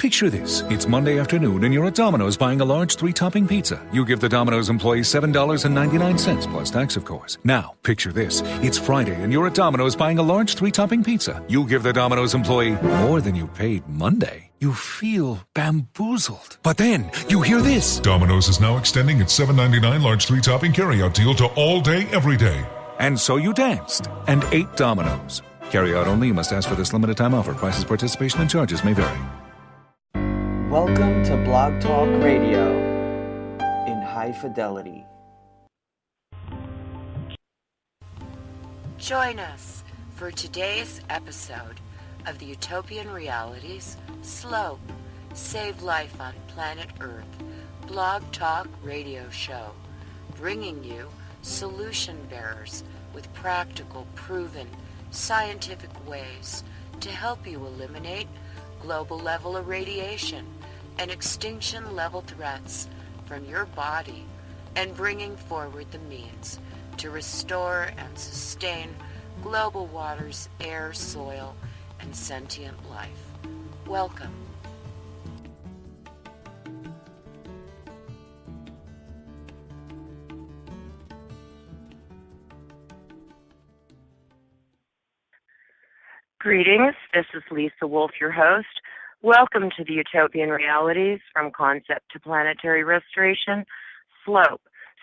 Picture this. It's Monday afternoon and you're at Domino's buying a large 3-topping pizza. You give the Domino's employee $7.99 plus tax, of course. Now, picture this. It's Friday and you're at Domino's buying a large 3-topping pizza. You give the Domino's employee more than you paid Monday. You feel bamboozled. But then you hear this. Domino's is now extending its $7.99 large 3-topping carryout deal to all day, every day. And so you danced and ate Domino's. Carryout only. You must ask for this limited time offer. Prices, participation, and charges may vary. Welcome to Blog Talk Radio in high fidelity. Join us for today's episode of the Utopian Realities Slope, Save Life on Planet Earth Blog Talk Radio show, bringing you solution bearers with practical, proven, scientific ways to help you eliminate global level irradiation and extinction level threats from your body, and bringing forward the means to restore and sustain global waters, air, soil, and sentient life. Welcome. Greetings, this is Lisa Wolf, your host. Welcome to the Utopian Realities from Concept to Planetary Restoration, Slope,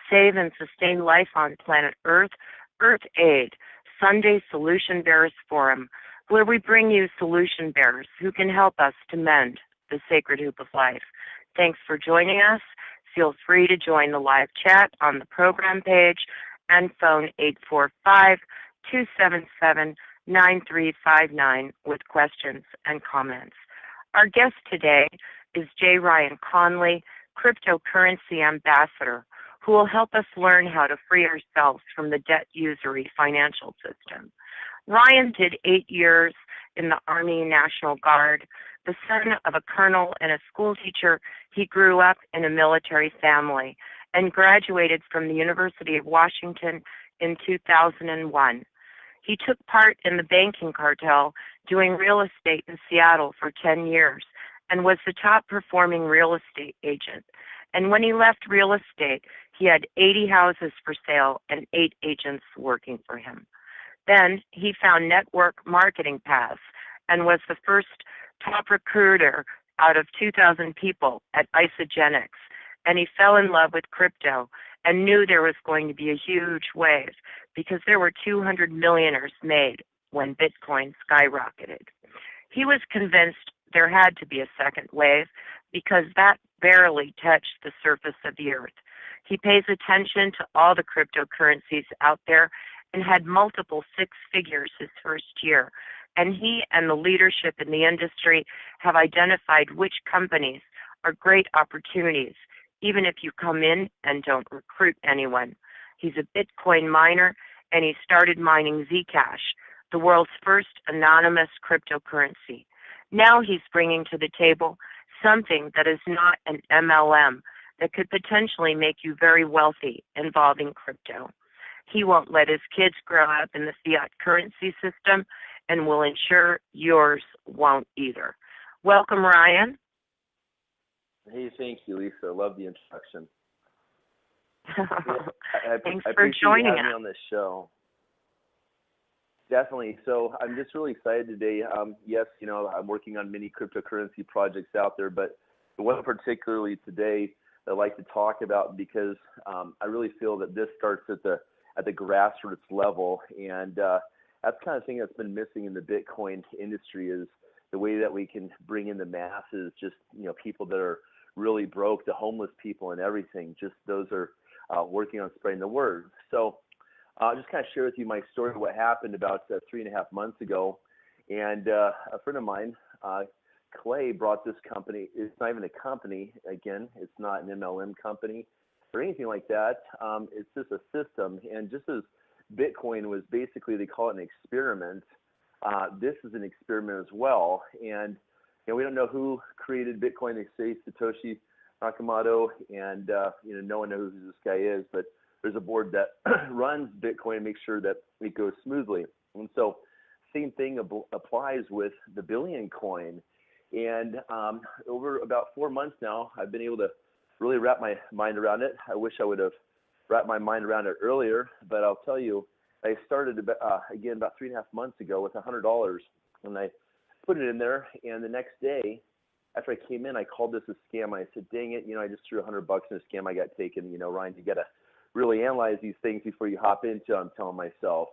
Save and Sustain Life on Planet Earth, Earth Aid, Sunday Solution Bearers Forum, where we bring you solution bearers who can help us to mend the sacred hoop of life. Thanks for joining us. Feel free to join the live chat on the program page and phone 845-277-9359 with questions and comments. Our guest today is J. Ryan Conley, cryptocurrency ambassador, who will help us learn how to free ourselves from the debt usury financial system. Ryan did 8 years in the Army National Guard. The son of a colonel and a school teacher, he grew up in a military family and graduated from the University of Washington in 2001. He took part in the banking cartel doing real estate in Seattle for 10 years and was the top performing real estate agent. And when he left real estate, he had 80 houses for sale and 8 agents working for him. Then he found network marketing paths and was the first top recruiter out of 2,000 people at Isogenics. And he fell in love with crypto and knew there was going to be a huge wave because there were 200 millionaires made when Bitcoin skyrocketed. He was convinced there had to be a second wave because that barely touched the surface of the earth. He pays attention to all the cryptocurrencies out there and had multiple 6 figures his first year. And he and the leadership in the industry have identified which companies are great opportunities, even if you come in and don't recruit anyone. He's a Bitcoin miner, and he started mining Zcash, the world's first anonymous cryptocurrency. Now he's bringing to the table something that is not an MLM that could potentially make you very wealthy involving crypto. He won't let his kids grow up in the fiat currency system and will ensure yours won't either. Welcome, Ryan. Hey, thank you, Lisa. I love the introduction. Thanks I for joining me us on this show. Definitely. So I'm just really excited today. Yes, I'm working on many cryptocurrency projects out there, but the one particularly today that I'd like to talk about because I really feel that this starts at the grassroots level, and that's the kind of thing that's been missing in the Bitcoin industry is the way that we can bring in the masses, just people that are really broke, the homeless people and everything. Just those are working on spreading the word. So I'll just kind of share with you my story of what happened about 3.5 months ago. And a friend of mine, Clay, brought this company. It's not even a company. Again, it's not an MLM company or anything like that. It's just a system. And just as Bitcoin was basically, they call it an experiment, this is an experiment as well. And we don't know who created Bitcoin. They say Satoshi Nakamoto, and no one knows who this guy is, but there's a board that runs Bitcoin and makes sure that it goes smoothly. And so same thing applies with the Billion coin. And over about 4 months now, I've been able to really wrap my mind around it. I wish I would have wrapped my mind around it earlier, but I'll tell you, I started again about 3.5 months ago with $100, and I put it in there. And the next day, after I came in, I called this a scam. I said, "Dang it! I just threw $100 in a scam. I got taken. Ryan, you got to really analyze these things before you hop into." I'm telling myself.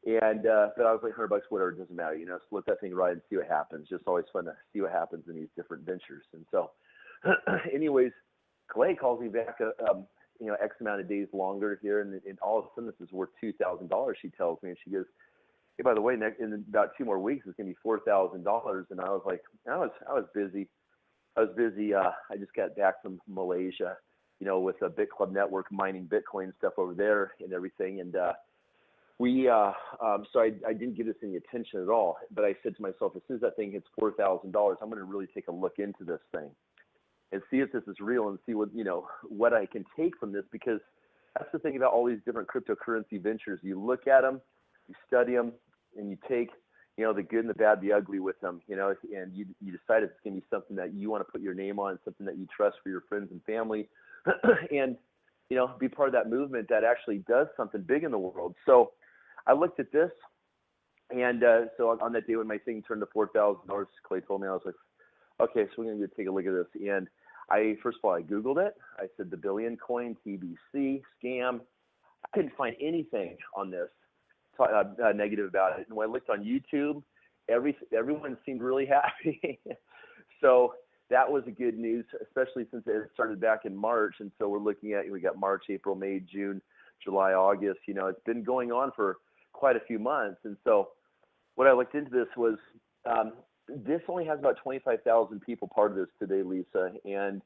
And but I was like, $100, whatever, it doesn't matter. So let that thing ride and see what happens. Just always fun to see what happens in these different ventures. And so, anyways, Clay calls me back X amount of days longer here, and all of a sudden this is worth $2,000. She tells me, and she goes, "Hey, by the way, in about 2 more weeks, it's gonna be $4,000." And I was like, I was busy. I just got back from Malaysia, with a BitClub network mining Bitcoin stuff over there and everything, and so I didn't give this any attention at all. But I said to myself, as soon as that thing hits $4,000, I'm going to really take a look into this thing and see if this is real and see what I can take from this, because that's the thing about all these different cryptocurrency ventures. You look at them, you study them, and you take the good and the bad, the ugly with them, and you decide if it's going to be something that you want to put your name on, something that you trust for your friends and family, and be part of that movement that actually does something big in the world. So I looked at this, and so on that day when my thing turned to $4,000, Clay told me, I was like, okay, so we're going to go take a look at this. And first of all, I Googled it. I said the billion coin, TBC, scam. I couldn't find anything on this negative about it. And when I looked on YouTube, everyone seemed really happy. So that was a good news, especially since it started back in March. And so we're looking at, we got March, April, May, June, July, August. It's been going on for quite a few months. And so what I looked into this was this only has about 25,000 people part of this today, Lisa. And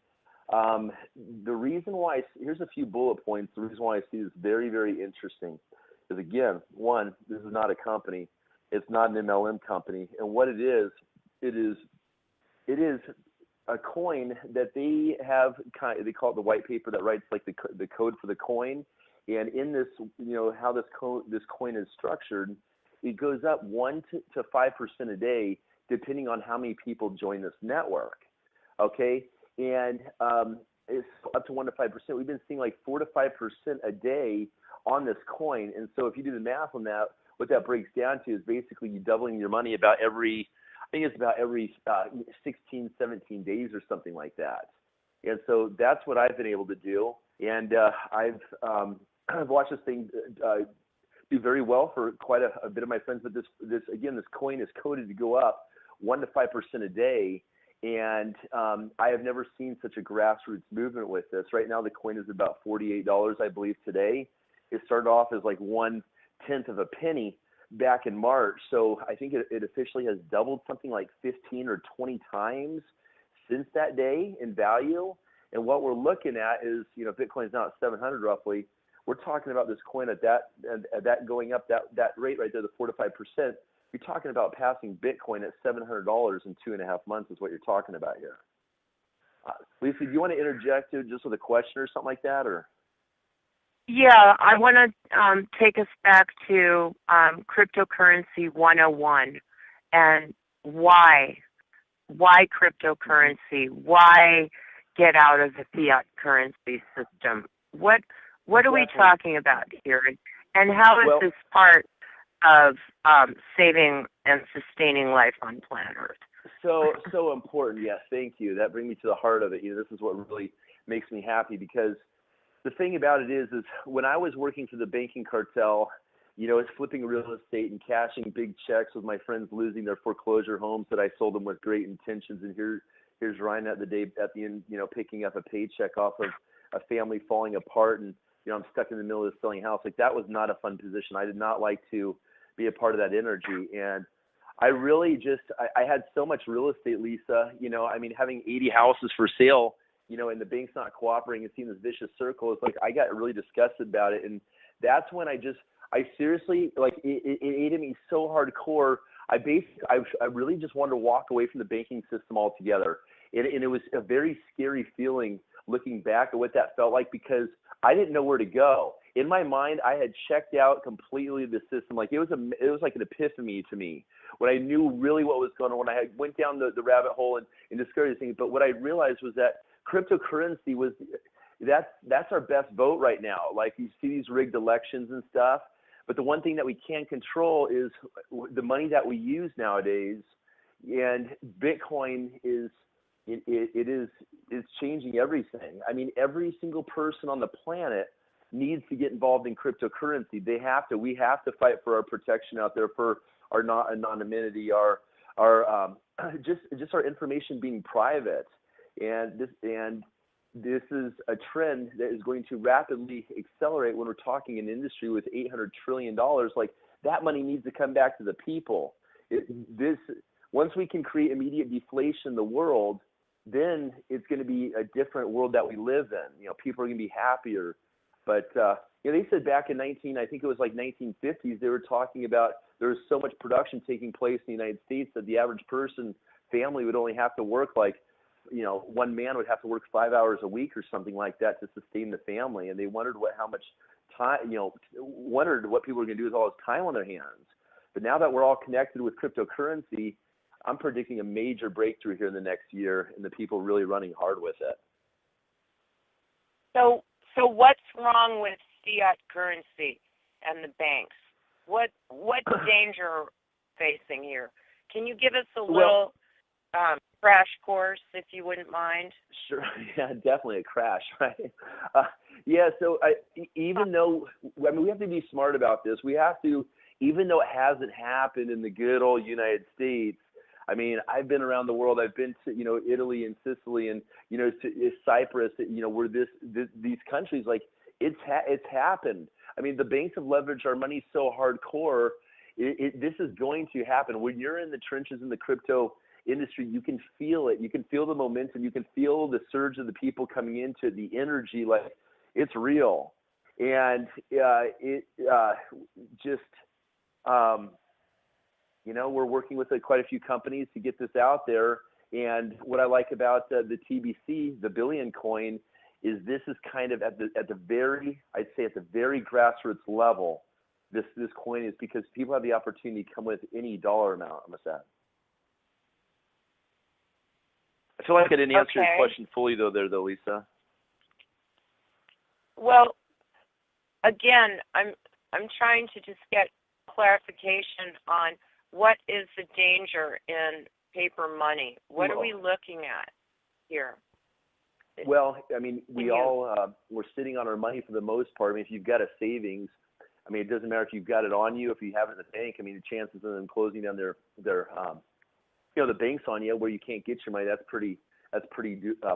the reason why, here's a few bullet points. The reason why I see this very, very interesting is, again, one, this is not a company. It's not an MLM company. And what it is a coin that they have, they call it the white paper that writes like the code for the coin. And in this, how this coin is structured, it goes up 1% to 5% a day, depending on how many people join this network. Okay, and it's up to 1% to 5%. We've been seeing like 4% to 5% a day on this coin. And so if you do the math on that, what that breaks down to is basically you doubling your money about every 16, 17 days or something like that. And so that's what I've been able to do. And I've watched this thing do very well for quite a bit of my friends. But this coin is coded to go up 1% to 5% a day. And I have never seen such a grassroots movement with this. Right now, the coin is about $48, I believe, today. It started off as like 1/10 of a penny back in March. So I think it officially has doubled something like 15 or 20 times since that day in value. And what we're looking at is, Bitcoin is now at 700 roughly. We're talking about this coin at that going up that rate right there, the 4% to 5%. You're talking about passing Bitcoin at $700 in 2.5 months is what you're talking about here. Lisa, do you want to interject just with a question or something like that, or? Yeah, I want to take us back to cryptocurrency 101 and why cryptocurrency? Why get out of the fiat currency system? What are we talking about here? And how is this part of saving and sustaining life on planet Earth? So important. Yes, thank you. That brings me to the heart of it. This is what really makes me happy, because the thing about it is when I was working for the banking cartel, it's flipping real estate and cashing big checks with my friends losing their foreclosure homes that I sold them with great intentions. And here's Ryan at the end, picking up a paycheck off of a family falling apart, and I'm stuck in the middle of selling a house. Like, that was not a fun position. I did not like to be a part of that energy. And I really I had so much real estate, Lisa, having 80 houses for sale, and the bank's not cooperating and seeing this vicious circle. It's like, I got really disgusted about it. And that's when I seriously, like, it ate at me so hardcore. I really just wanted to walk away from the banking system altogether. And it was a very scary feeling looking back at what that felt like, because I didn't know where to go. in my mind, I had checked out completely the system. Like it was like an epiphany to me when I knew really what was going on, when I went down the rabbit hole and discovered these things. But what I realized was that cryptocurrency that's our best vote right now. Like you see these rigged elections and stuff, but the one thing that we can't control is the money that we use nowadays. And BitCoin is changing everything. I mean, every single person on the planet needs to get involved in cryptocurrency. We have to fight for our protection out there, for our anonymity, our just our information being private. And this is a trend that is going to rapidly accelerate when we're talking an industry with $800 trillion. Like that money needs to come back to the people. Once we can create immediate deflation in the world, then it's going to be a different world that we live in. People are going to be happier. But they said back in I think it was like 1950s, they were talking about there was so much production taking place in the United States that the average family would only have to work like, one man would have to work 5 hours a week or something like that to sustain the family. And they wondered how much time, wondered what people were going to do with all this time on their hands. But now that we're all connected with cryptocurrency, I'm predicting a major breakthrough here in the next year, and the people really running hard with it. So what's wrong with fiat currency and the banks? What danger are we facing here? Can you give us a little crash course, if you wouldn't mind? Sure. Yeah, definitely a crash, right? So even though, we have to be smart about this. We have to, even though it hasn't happened in the good old United States. I mean, I've been around the world. I've been to, Italy and Sicily and, to Cyprus, where these countries, like it's happened. I mean, the banks have leveraged our money so hardcore. This is going to happen. When you're in the trenches in the crypto industry, you can feel it. You can feel the momentum. You can feel the surge of the people coming into it, the energy. Like it's real. And we're working with quite a few companies to get this out there. And what I like about the TBC, the billion coin, is this is kind of at the very grassroots level. This coin is, because people have the opportunity to come with any dollar amount, I must add. I feel like I didn't answer your question fully though, Lisa. Well, again, I'm trying to just get clarification on what is the danger in paper money. What are we looking at here? Well, I mean, we're sitting on our money for the most part. I mean, if you've got a savings, I mean, it doesn't matter if you've got it on you, if you have it in the bank. I mean, the chances of them closing down their the banks on you where you can't get your money, that's pretty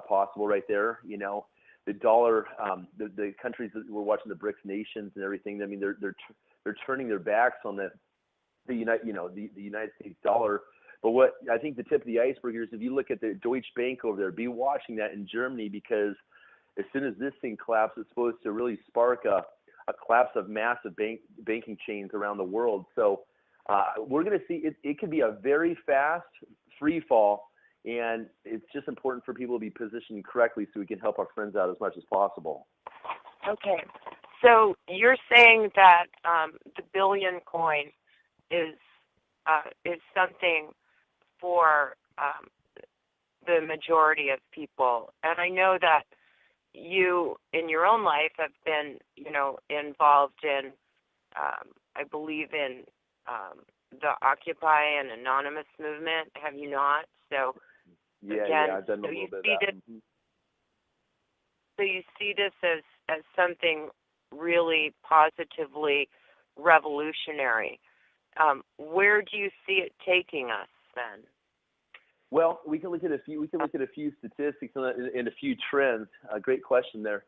possible right there. The dollar, the countries that we're watching, the BRICS nations and everything. I mean, they're turning their backs on the United States dollar. But what I think the tip of the iceberg here is if you look at the Deutsche Bank over there, be watching that in Germany, because as soon as this thing collapses, it's supposed to really spark a collapse of massive banking chains around the world. So we're going to see it could be a very fast free fall, and it's just important for people to be positioned correctly so we can help our friends out as much as possible. Okay. So you're saying that the billion coin is something for the majority of people, and I know that you in your own life have been involved in I believe in the Occupy and Anonymous movement, have you not? So yeah, I've done a little bit of that. So you see this as something really positively revolutionary. Where do you see it taking us then? Well, we can look at a few statistics and a few trends. Great question there.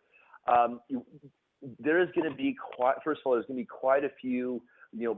There is going to be first of all, there's going to be quite a few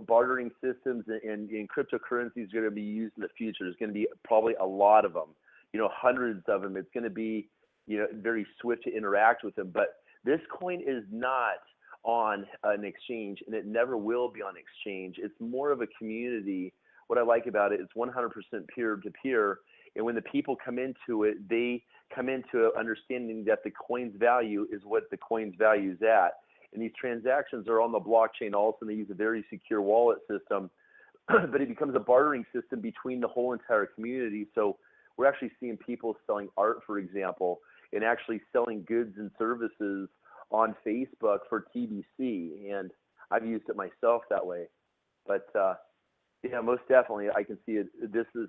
bartering systems and cryptocurrencies are going to be used in the future. There's going to be probably a lot of them, hundreds of them. It's going to be very swift to interact with them. But this coin is not on an exchange, and it never will be on exchange. It's more of a community. What I like about it is 100% peer-to-peer, and when the people come into it, they come into understanding that the coin's value is what the coin's value is at. and these transactions are on the blockchain also, and they use a very secure wallet system, but it becomes a bartering system between the whole entire community. So we're actually seeing people selling art, for example, and actually selling goods and services on Facebook for TBC, and I've used it myself that way. But yeah, most definitely, I can see it. This is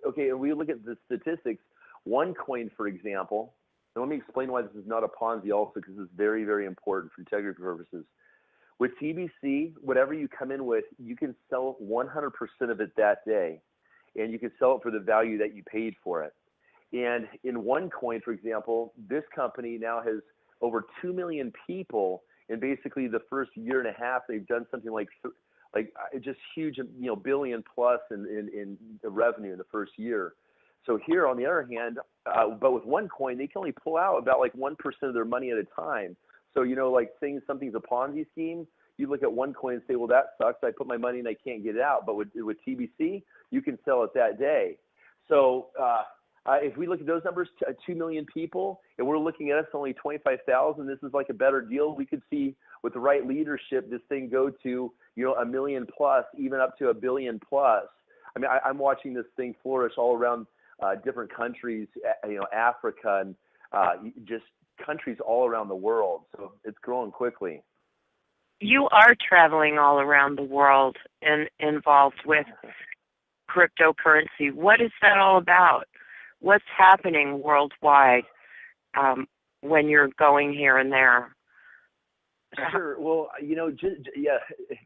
okay. And we look at the statistics. OneCoin, for example. And let me explain why this is not a Ponzi, also, because it's very, very important for integrity purposes. With TBC, whatever you come in with, you can sell 100% of it that day, and you can sell it for the value that you paid for it. And in OneCoin, for example, this company now has over 2 million people, and basically the first year and a half, they've done something like just huge, billion plus in the revenue in the first year. So here, on the other hand, but with OneCoin, they can only pull out about like 1% of their money at a time. So, like saying something's a Ponzi scheme, you look at OneCoin and say, well, that sucks. I put my money and I can't get it out. But with TBC, you can sell it that day. So if we look at those numbers, 2 million people, and we're looking at us only 25,000, this is like a better deal. We could see with the right leadership, this thing go to, 1 million plus, even up to 1 billion plus. I mean, I'm watching this thing flourish all around different countries, Africa, and just countries all around the world. So it's growing quickly. You are traveling all around the world and involved with cryptocurrency. What is that all about? What's happening worldwide when you're going here and there? Sure. Well,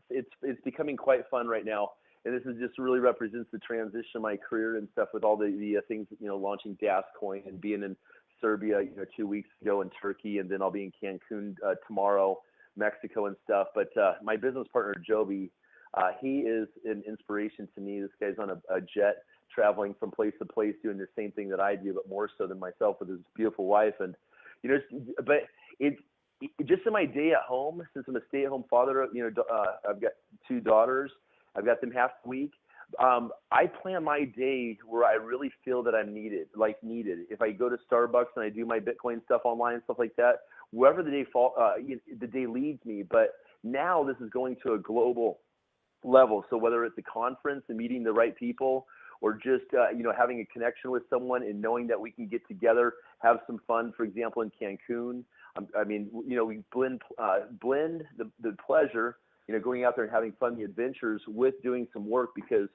it's becoming quite fun right now. And this is just really represents the transition of my career and stuff with all the things, launching Coin and being in Serbia, 2 weeks ago, in Turkey, and then I'll be in Cancun tomorrow, Mexico and stuff. But my business partner, Joby, he is an inspiration to me. This guy's on a jet traveling from place to place doing the same thing that I do, but more so than myself with his beautiful wife. And, but it's just in my day at home, since I'm a stay-at-home father, I've got 2 daughters. I've got them half the week. I plan my day where I really feel that I'm needed. If I go to Starbucks and I do my Bitcoin stuff online and stuff like that, wherever the day leads me. But now this is going to a global level. So whether it's a conference and meeting the right people, or just having a connection with someone and knowing that we can get together, have some fun. For example, in Cancun, we blend the pleasure, going out there and having fun, the adventures, with doing some work, because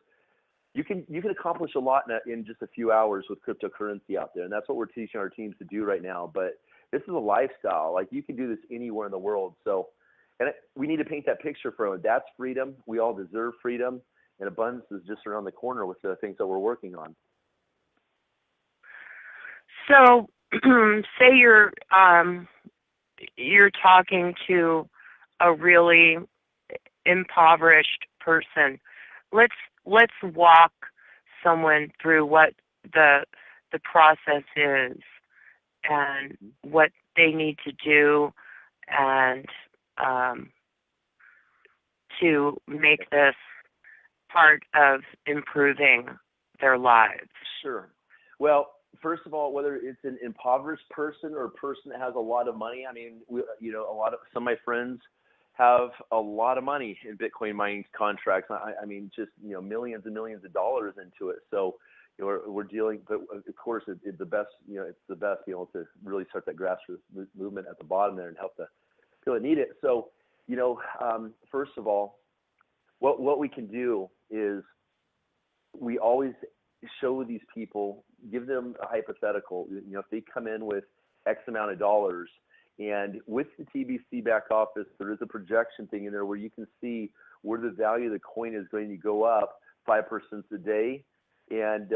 you can accomplish a lot in just a few hours with cryptocurrency out there, and that's what we're teaching our teams to do right now. But this is a lifestyle. Like, you can do this anywhere in the world. So, we need to paint that picture for them. That's freedom. We all deserve freedom, and abundance is just around the corner with the things that we're working on. So, say you're talking to a really impoverished person. Let's walk someone through what the process is and what they need to do, and to make this part of improving their lives. Sure. Well, first of all, whether it's an impoverished person or a person that has a lot of money, some of my friends have a lot of money in Bitcoin mining contracts. Just millions and millions of dollars into it. So we're dealing, but of course it's the best. It's the best being able to really start that grassroots movement at the bottom there and help the people that need it. So first of all, what we can do is we always show these people, give them a hypothetical. If they come in with X amount of dollars, and with the TBC back office, there is a projection thing in there where you can see where the value of the coin is going to go up 5% a day. And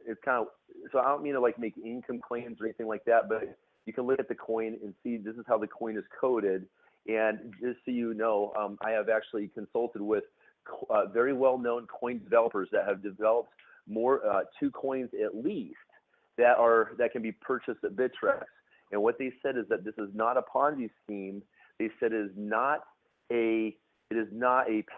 it's kind of, so I don't mean to make income claims or anything like that, but you can look at the coin and see this is how the coin is coded. And just so I have actually consulted with very well-known coin developers that have developed more 2 coins at least that can be purchased at Bittrex. And what they said is that this is not a Ponzi scheme. They said it is not a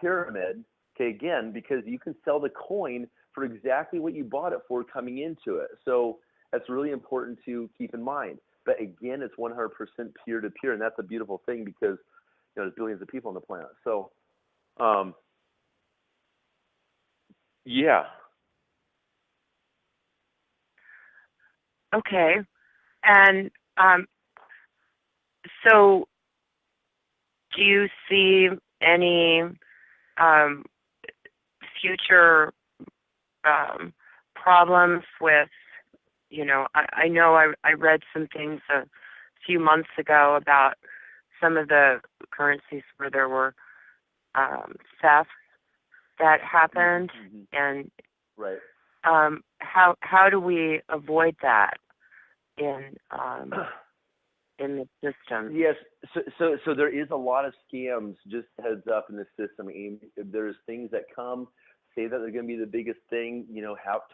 pyramid. Okay, again, because you can sell the coin for exactly what you bought it for coming into it. So that's really important to keep in mind. But again, it's 100% peer-to-peer, and that's a beautiful thing because there's billions of people on the planet. So, yeah. Okay. And so do you see any future problems with, I know I read some things a few months ago about some of the currencies where there were thefts that happened, and Right. how do we avoid that in the system? Yes. So there is a lot of scams. Just heads up in the system. There's things that come, say that they're going to be the biggest thing.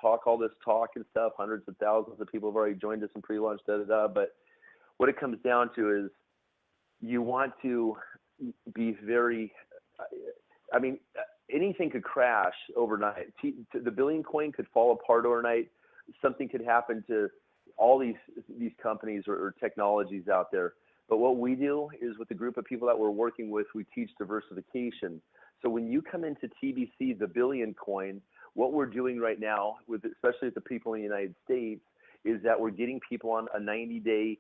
Talk all this talk and stuff. Hundreds of thousands of people have already joined us in pre-launch. But what it comes down to is you want to be very. Anything could crash overnight. The billion coin could fall apart overnight. Something could happen to all these companies or technologies out there. But what we do is, with the group of people that we're working with, we teach diversification. So when you come into TBC, the billion coin, what we're doing right now, especially with the people in the United States, is that we're getting people on a 90-day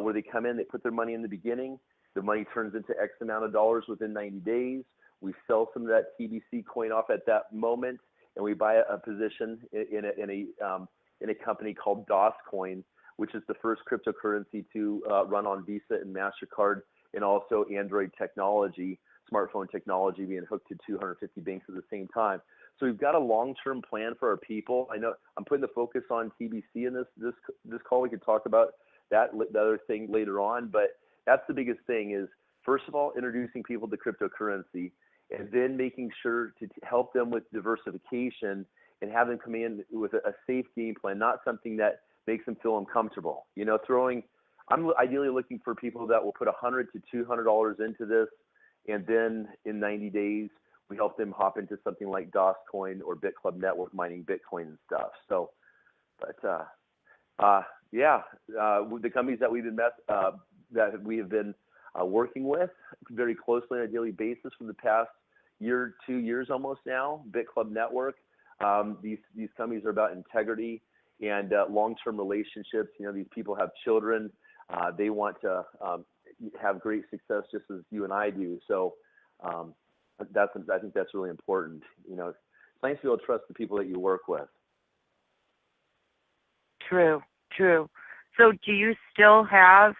where they come in, they put their money in the beginning, the money turns into X amount of dollars within 90 days. We sell some of that TBC coin off at that moment, and we buy a position in a company called DOS Coin, which is the first cryptocurrency to run on Visa and MasterCard, and also Android technology, smartphone technology, being hooked to 250 banks at the same time. So we've got a long-term plan for our people. I know I'm putting the focus on TBC in this call. We could talk about that, the other thing later on, but that's the biggest thing is, first of all, introducing people to cryptocurrency, and then making sure to help them with diversification and have them come in with a safe game plan, not something that makes them feel uncomfortable. I'm ideally looking for people that will put $100 to $200 into this, and then in 90 days, we help them hop into something like DOS Coin or BitClub Network mining Bitcoin and stuff. So, the companies that we have been working with very closely on a daily basis for the past 2 years almost now, BitClub Network. These companies are about integrity and long-term relationships. These people have children. They want to have great success just as you and I do. So I think that's really important. It's nice to be able to trust the people that you work with. True. So do you still have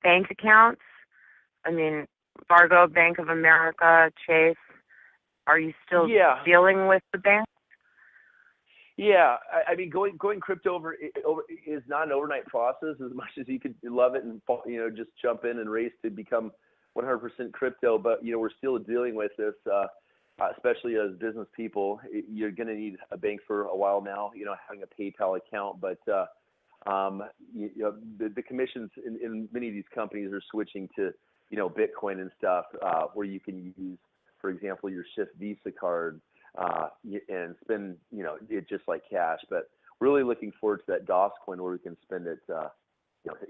bank accounts? I mean, Fargo, Bank of America, Chase. Are you still dealing with the bank? Yeah, going crypto over is not an overnight process. As much as you could love it and just jump in and race to become 100% crypto, but we're still dealing with this, especially as business people. You're going to need a bank for a while now. Having a PayPal account, but the commissions in many of these companies are switching to Bitcoin and stuff, where you can use, for example, your Shift Visa card and spend it just like cash. But really looking forward to that DOS coin where we can spend it to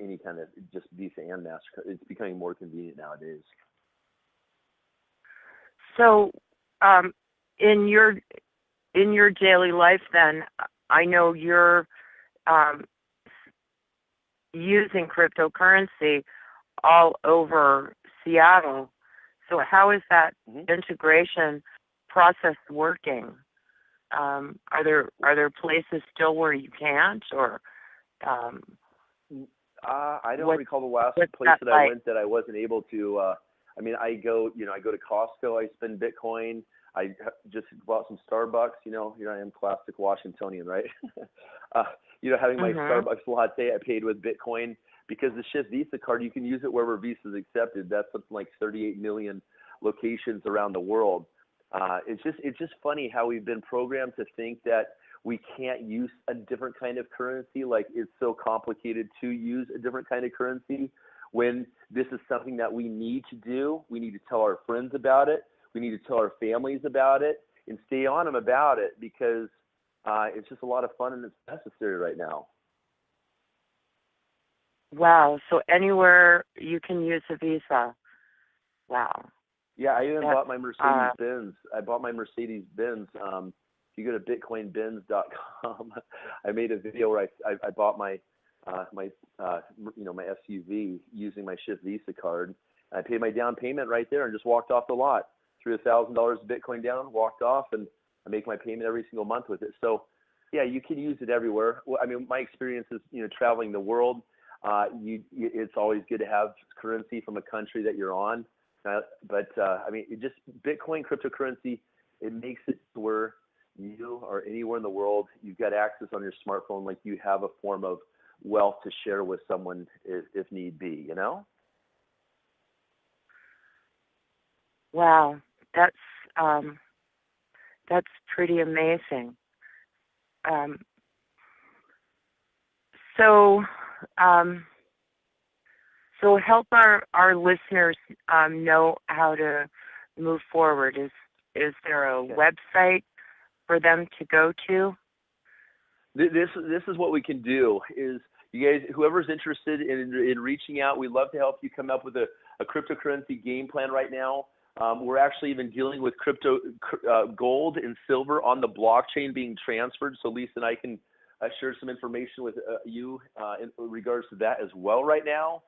any kind of just Visa and MasterCard. It's becoming more convenient nowadays. So in your daily life then, I know you're using cryptocurrency all over Seattle. So how is that integration process working? Are there places still where you can't, or I don't recall the last place that I went that I wasn't able to. I go to Costco. I spend Bitcoin. I just bought some Starbucks. Here I am, classic Washingtonian, right? Having my Starbucks latte, I paid with Bitcoin, because the Shift Visa card, you can use it wherever Visa is accepted. That's something like 38 million locations around the world. It's just funny how we've been programmed to think that we can't use a different kind of currency. Like, it's so complicated to use a different kind of currency, when this is something that we need to do. We need to tell our friends about it. We need to tell our families about it and stay on them about it, because it's just a lot of fun and it's necessary right now. Wow. So anywhere you can use a Visa. Wow. Yeah, I even bought my uh, Mercedes-Benz. I bought my Mercedes-Benz. If you go to bitcoinbenz.com, I made a video where I bought my my SUV using my Shift Visa card. I paid my down payment right there and just walked off the lot. Threw $1,000 of Bitcoin down, walked off, and I make my payment every single month with it. So, yeah, you can use it everywhere. Well, I mean, my experience is, traveling the world. It's always good to have currency from a country that you're on. But I mean, just Bitcoin cryptocurrency, it makes it where you or anywhere in the world, you've got access on your smartphone, like you have a form of wealth to share with someone if need be, wow. That's pretty amazing. So help our listeners know how to move forward. Is there a website for them to go to? This is what we can do is, you guys, whoever's interested in reaching out, we'd love to help you come up with a cryptocurrency game plan right now. We're actually even dealing with gold and silver on the blockchain being transferred. So Lisa and I can share some information with you in regards to that as well right now.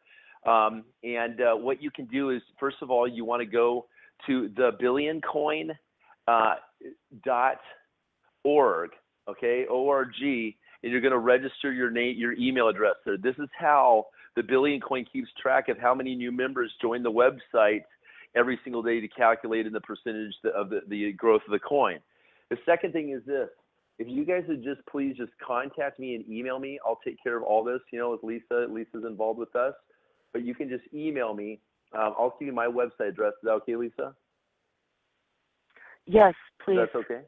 And what you can do is, first of all, you want to go to thebillioncoin.org, okay, ORG, and you're going to register your email address there. This is how the Billion Coin keeps track of how many new members join the website every single day to calculate in the percentage of the growth of the coin. The second thing is this. If you guys would please contact me and email me, I'll take care of all this, with Lisa. Lisa's involved with us. But you can just email me. I'll give you my website address. Is that okay, Lisa? Yes, please. That's okay?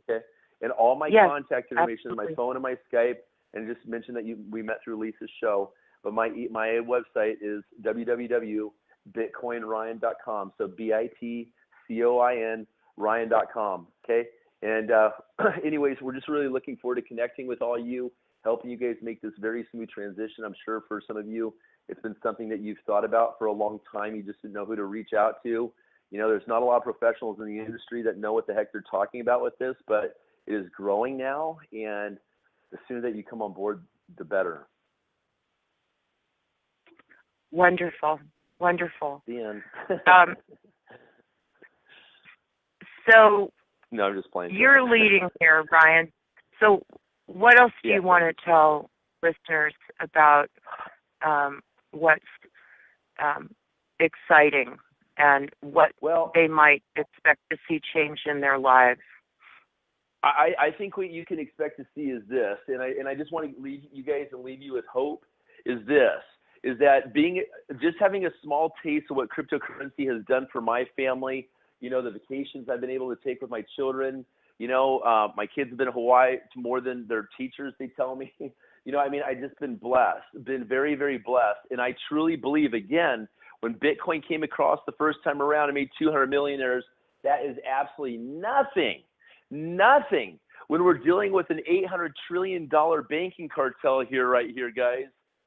Okay. And all my contact information, absolutely. my phone and my Skype, and just mention that we met through Lisa's show. But my website is www.bitcoinryan.com. So BITCOIN Ryan.com. Okay. And anyways, we're just really looking forward to connecting with all you, helping you guys make this very smooth transition. I'm sure for some of you, it's been something that you've thought about for a long time. You just didn't know who to reach out to. There's not a lot of professionals in the industry that know what the heck they're talking about with this, but it is growing now, and the sooner that you come on board, the better. Wonderful. Wonderful. The end. So no, I'm just playing. You're leading here, Brian. So what else do you want to tell listeners about what's exciting and what they might expect to see change in their lives? I think what you can expect to see is this, and I just want to leave you guys and leave you with hope, is that just having a small taste of what cryptocurrency has done for my family, the vacations I've been able to take with my children, my kids have been in Hawaii more than their teachers, they tell me. I've just been blessed, been very, very blessed. And I truly believe, again, when Bitcoin came across the first time around and made 200 millionaires, that is absolutely nothing when we're dealing with an $800 trillion banking cartel right here, guys.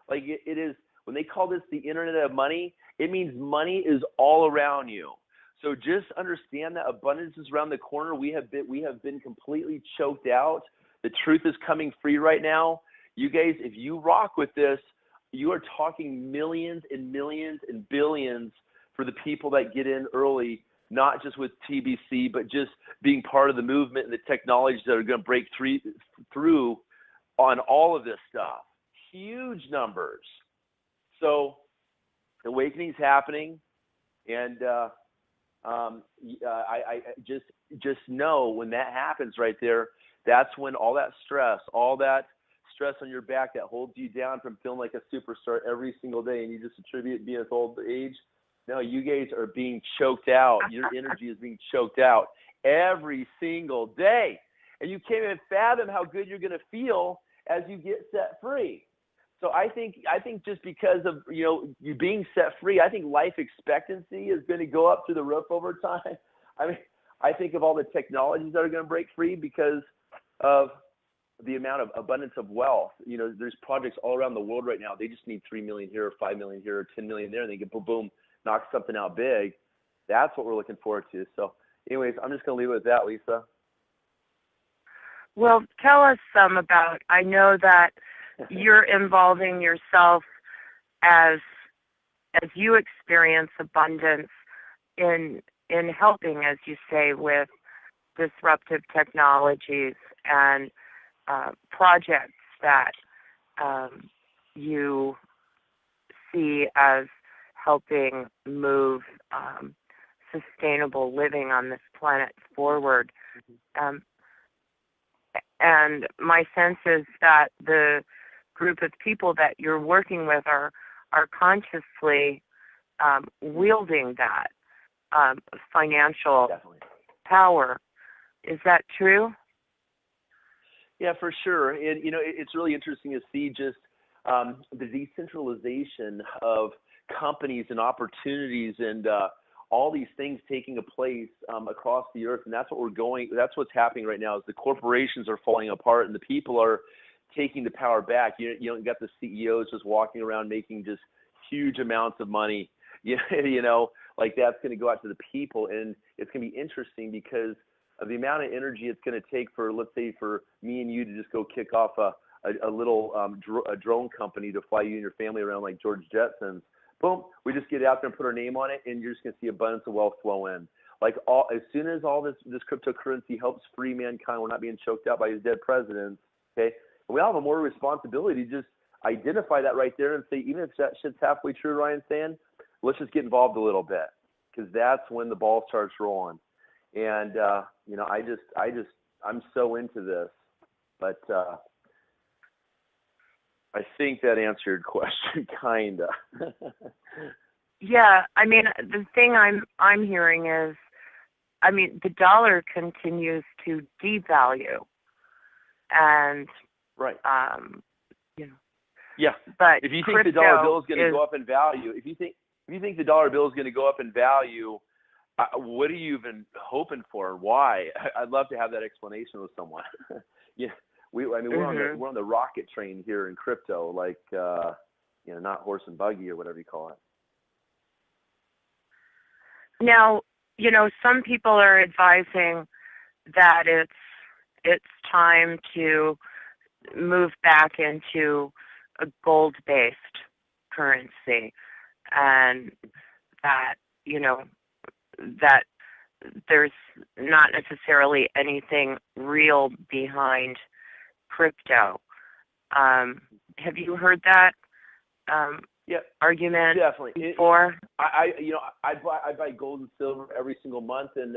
Like it is, when they call this the internet of money, it means money is all around you. So just understand that abundance is around the corner. We have been completely choked out. The truth is coming free right now. You guys, if you rock with this, you are talking millions and millions and billions for the people that get in early, not just with TBC, but just being part of the movement and the technologies that are going to break through on all of this stuff. Huge numbers. So the awakening's happening, and I just know when that happens right there, that's when all that stress on your back that holds you down from feeling like a superstar every single day, and you just attribute it being at old age. No, you guys are being choked out. Your energy is being choked out every single day, and you can't even fathom how good you're going to feel as you get set free. So I think just because of you being set free, I think life expectancy is going to go up through the roof over time. I think of all the technologies that are going to break free because of the amount of abundance of wealth. There's projects all around the world right now. They just need 3 million here, or 5 million here, or 10 million there, and they get boom, boom, knock something out big. That's what we're looking forward to. So, anyways, I'm just going to leave it with that, Lisa. Well, tell us some about, I know that you're involving yourself as you experience abundance in helping, as you say, with disruptive technologies and projects that you see as helping move sustainable living on this planet forward. And my sense is that the group of people that you're working with are consciously wielding that financial power. Is that true? Yeah, for sure. And, it's really interesting to see just the decentralization of companies and opportunities and all these things taking place across the earth. And that's what's happening right now is the corporations are falling apart and the people are taking the power back. You got the CEOs just walking around making just huge amounts of money, like that's going to go out to the people. And it's going to be interesting because of the amount of energy it's going to take for, let's say, for me and you to just go kick off a little drone company to fly you and your family around like George Jetson's. Boom, we just get out there and put our name on it, and you're just going to see abundance of wealth flow in. Like as soon as all this cryptocurrency helps free mankind, we're not being choked out by these dead presidents, okay? And we all have a moral responsibility to just identify that right there and say, even if that shit's halfway true, Ryan's saying, let's just get involved a little bit, because that's when the ball starts rolling. And I'm so into this, but I think that answered your question, kinda. Yeah, I mean, the thing I'm hearing is, I mean, the dollar continues to devalue, and right. Yeah. But if you think the dollar bill is going to go up in value, if you think the dollar bill is going to go up in value, what are you even hoping for? Why? I'd love to have that explanation with someone. We're on the rocket train here in crypto, like not horse and buggy or whatever you call it. Now, some people are advising that it's time to move back into a gold-based currency, and that that there's not necessarily anything real behind crypto. Have you heard that argument before? I buy gold and silver every single month, and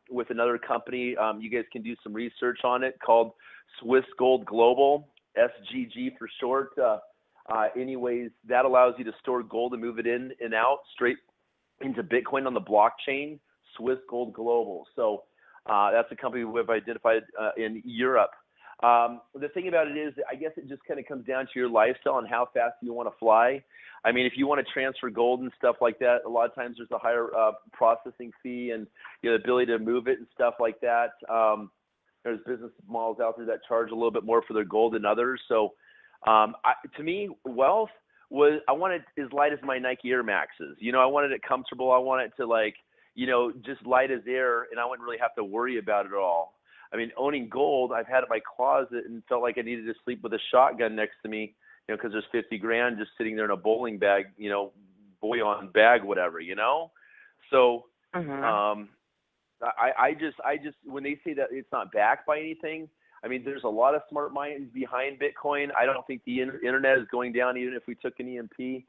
with another company, you guys can do some research on it, called Swiss Gold Global, SGG for short. Anyways, that allows you to store gold and move it in and out straight into Bitcoin on the blockchain. Swiss Gold Global. So that's a company we've identified in Europe. The thing about it is, I guess it just kind of comes down to your lifestyle and how fast you want to fly. I mean, if you want to transfer gold and stuff like that, a lot of times there's a higher processing fee and the ability to move it and stuff like that. There's business models out there that charge a little bit more for their gold than others. So to me, wealth was, I want it as light as my Nike Air Maxes. I wanted it comfortable. I want it to just light as air, and I wouldn't really have to worry about it at all. I mean, owning gold, I've had it in my closet and felt like I needed to sleep with a shotgun next to me, because there's 50 grand just sitting there in a bowling bag, bullion bag, whatever, So, I just, when they say that it's not backed by anything, I mean, there's a lot of smart minds behind Bitcoin. I don't think the internet is going down, even if we took an EMP,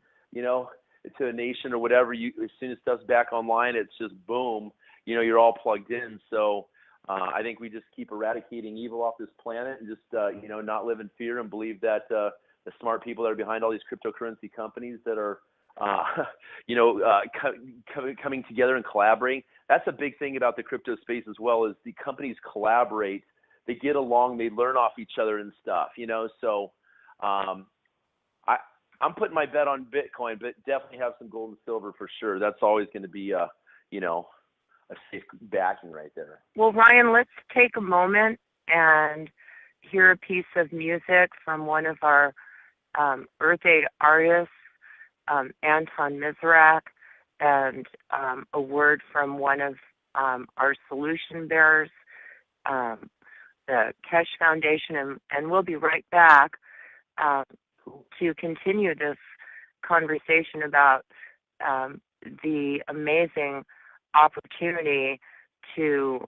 to a nation or whatever. As soon as stuff's back online, it's just boom, you're all plugged in. So, I think we just keep eradicating evil off this planet and just, not live in fear and believe that the smart people that are behind all these cryptocurrency companies that are, coming together and collaborating. That's a big thing about the crypto space as well, is the companies collaborate, they get along, they learn off each other and stuff, So I'm putting my bet on Bitcoin, but definitely have some gold and silver for sure. That's always going to be, a safe backing right there. Well, Ryan, let's take a moment and hear a piece of music from one of our Earth Aid artists, Anton Miserak, and a word from one of our solution bearers, the Kesh Foundation, and we'll be right back to continue this conversation about the amazing opportunity to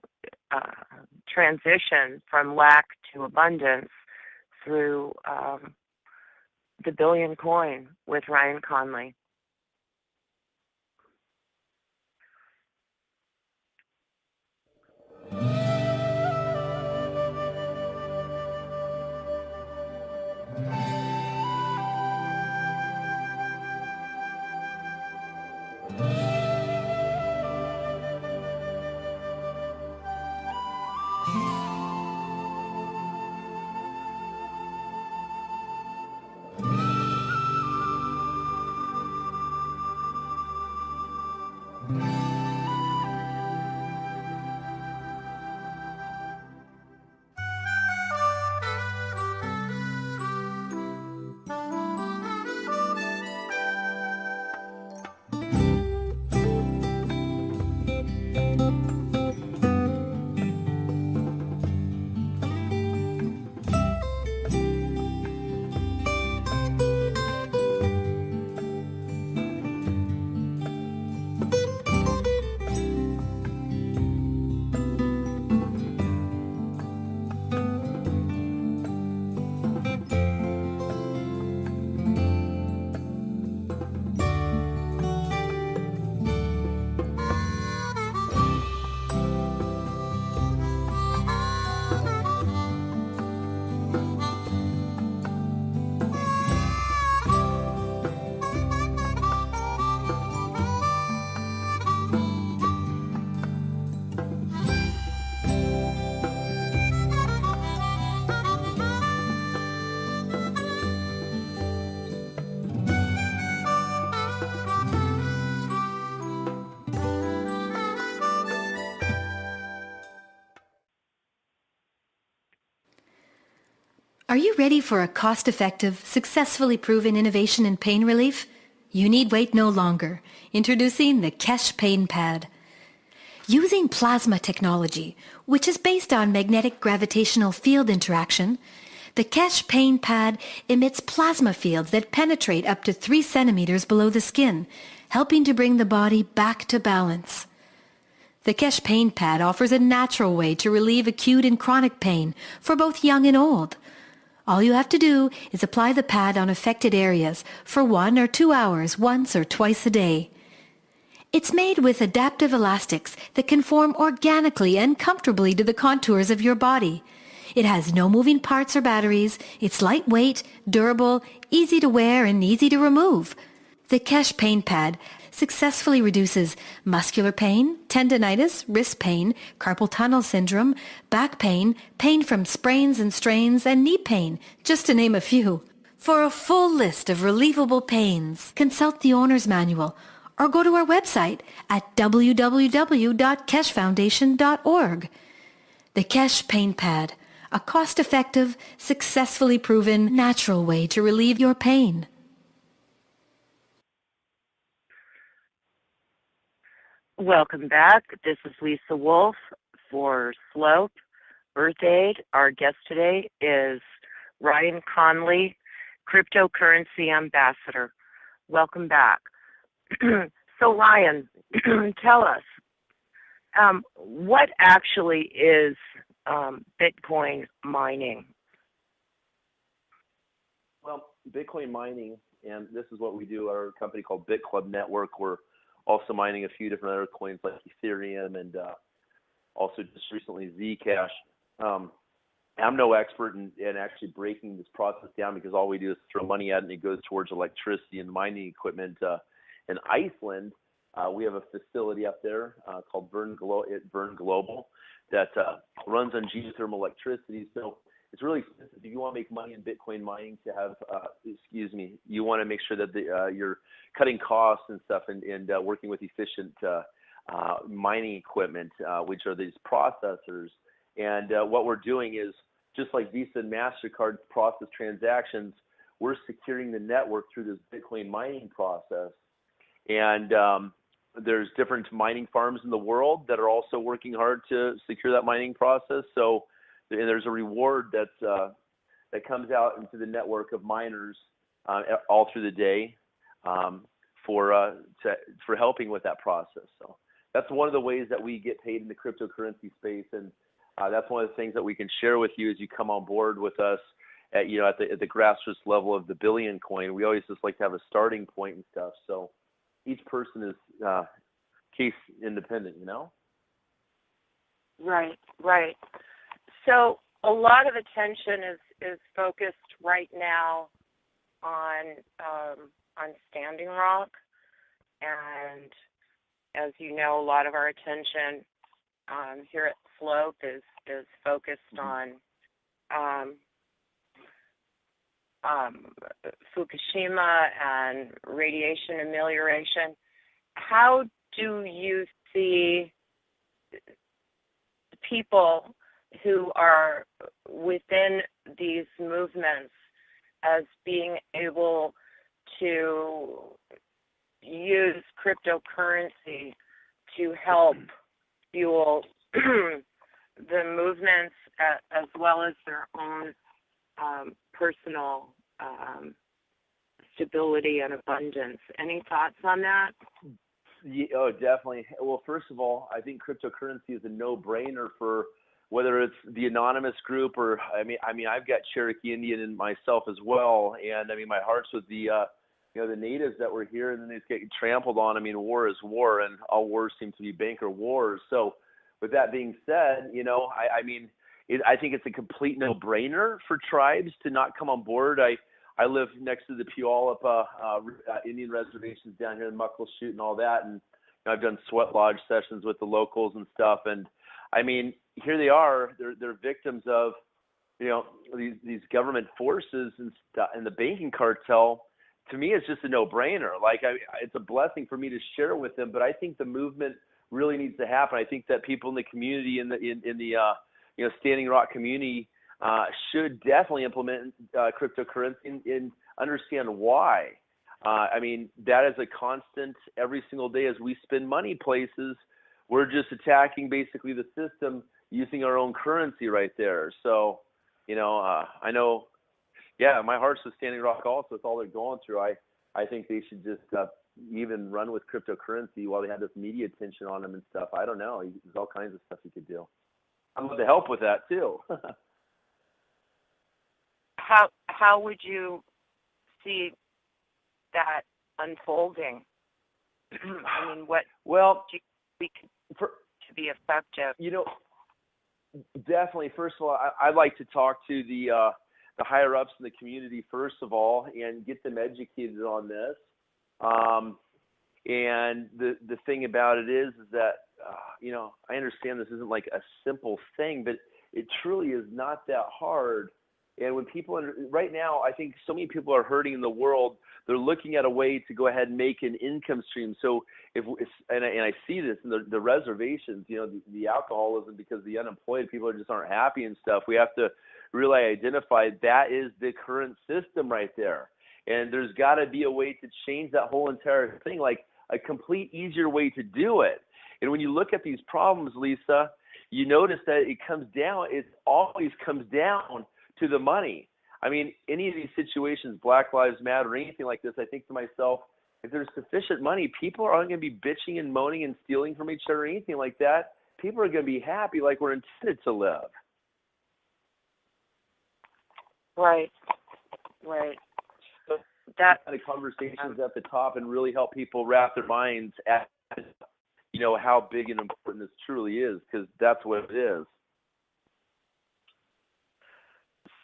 transition from lack to abundance through the billion coin with Ryan Conley. Are you ready for a cost-effective, successfully proven innovation in pain relief? You need wait no longer. Introducing the Kesh Pain Pad. Using plasma technology, which is based on magnetic gravitational field interaction, the Kesh Pain Pad emits plasma fields that penetrate up to 3 centimeters below the skin, helping to bring the body back to balance. The Kesh Pain Pad offers a natural way to relieve acute and chronic pain for both young and old. All you have to do is apply the pad on affected areas for 1 or 2 hours once or twice a day. It's made with adaptive elastics that can form organically and comfortably to the contours of your body. It has no moving parts or batteries. It's lightweight, durable, easy to wear, and easy to remove. The Kesh Pain Pad successfully reduces muscular pain, tendinitis, wrist pain, carpal tunnel syndrome, back pain, pain from sprains and strains, and knee pain, just to name a few. For a full list of relievable pains, consult the owner's manual or go to our website at www.keshfoundation.org. The Kesh Pain Pad, a cost-effective, successfully proven, natural way to relieve your pain. Welcome back. This is Lisa Wolf for Slope Earth Aid. Our guest today is Ryan Conley, cryptocurrency ambassador. Welcome back. So Ryan, tell us, what actually is Bitcoin mining? Well, Bitcoin mining, and this is what we do at our company called BitClub Network. We're also mining a few different other coins like Ethereum and also just recently Zcash. I'm no expert in actually breaking this process down because all we do is throw money at it and it goes towards electricity and mining equipment. In Iceland, we have a facility up there called Vern Global that runs on geothermal electricity. So it's really expensive. If you want to make money in Bitcoin mining to have, you want to make sure that you're cutting costs and stuff and working with efficient mining equipment, which are these processors. And what we're doing is just like Visa and MasterCard process transactions, we're securing the network through this Bitcoin mining process. And there's different mining farms in the world that are also working hard to secure that mining process. So there's a reward that comes out into the network of miners all through the day for helping with that process. So that's one of the ways that we get paid in the cryptocurrency space, and that's one of the things that we can share with you as you come on board with us at the grassroots level of the billion coin. We always just like to have a starting point and stuff. So each person is case independent, Right. So a lot of attention is focused right now on Standing Rock, and as you know, a lot of our attention here at Slope is focused on Fukushima and radiation amelioration. How do you see people who are within these movements as being able to use cryptocurrency to help fuel the movements as well as their own personal stability and abundance? Any thoughts on that? Yeah, oh, definitely. Well, first of all, I think cryptocurrency is a no-brainer for whether it's the anonymous group or I mean, I've got Cherokee Indian in myself as well, and I mean, my heart's with the the natives that were here, and then they get trampled on. I mean, war is war, and all wars seem to be banker wars. So, with that being said, I think it's a complete no-brainer for tribes to not come on board. I live next to the Puyallup Indian reservations down here in Muckleshoot and all that, and I've done sweat lodge sessions with the locals and stuff. And I mean, here they are. They're victims of these government forces and the banking cartel. To me, it's just a no-brainer. Like, it's a blessing for me to share with them, but I think the movement really needs to happen. I think that people in the community, in the Standing Rock community, should definitely implement cryptocurrency and understand why. I mean, that is a constant every single day as we spend money places. We're just attacking basically the system using our own currency right there. So, I know, yeah, my heart's with Standing Rock also. It's all they're going through. I think they should just even run with cryptocurrency while they have this media attention on them and stuff. I don't know. There's all kinds of stuff you could do. I'm going to help with that too. How would you see that unfolding? I mean, what do we could to be effective? Definitely. First of all, I'd like to talk to the higher ups in the community first of all, and get them educated on this. And the thing about it is that I understand this isn't like a simple thing, but it truly is not that hard. And when people right now, I think so many people are hurting in the world. They're looking at a way to go ahead and make an income stream. So and I see this in the reservations, the alcoholism, because the unemployed people just aren't happy and stuff. We have to really identify that is the current system right there. And there's got to be a way to change that whole entire thing, like a complete easier way to do it. And when you look at these problems, Lisa, you notice that it always comes down to the money. I mean, any of these situations, Black Lives Matter, or anything like this, I think to myself, if there's sufficient money, people aren't going to be bitching and moaning and stealing from each other or anything like that. People are going to be happy like we're intended to live. Right. That kind of conversations at the top and really help people wrap their minds at, how big and important this truly is, because that's what it is.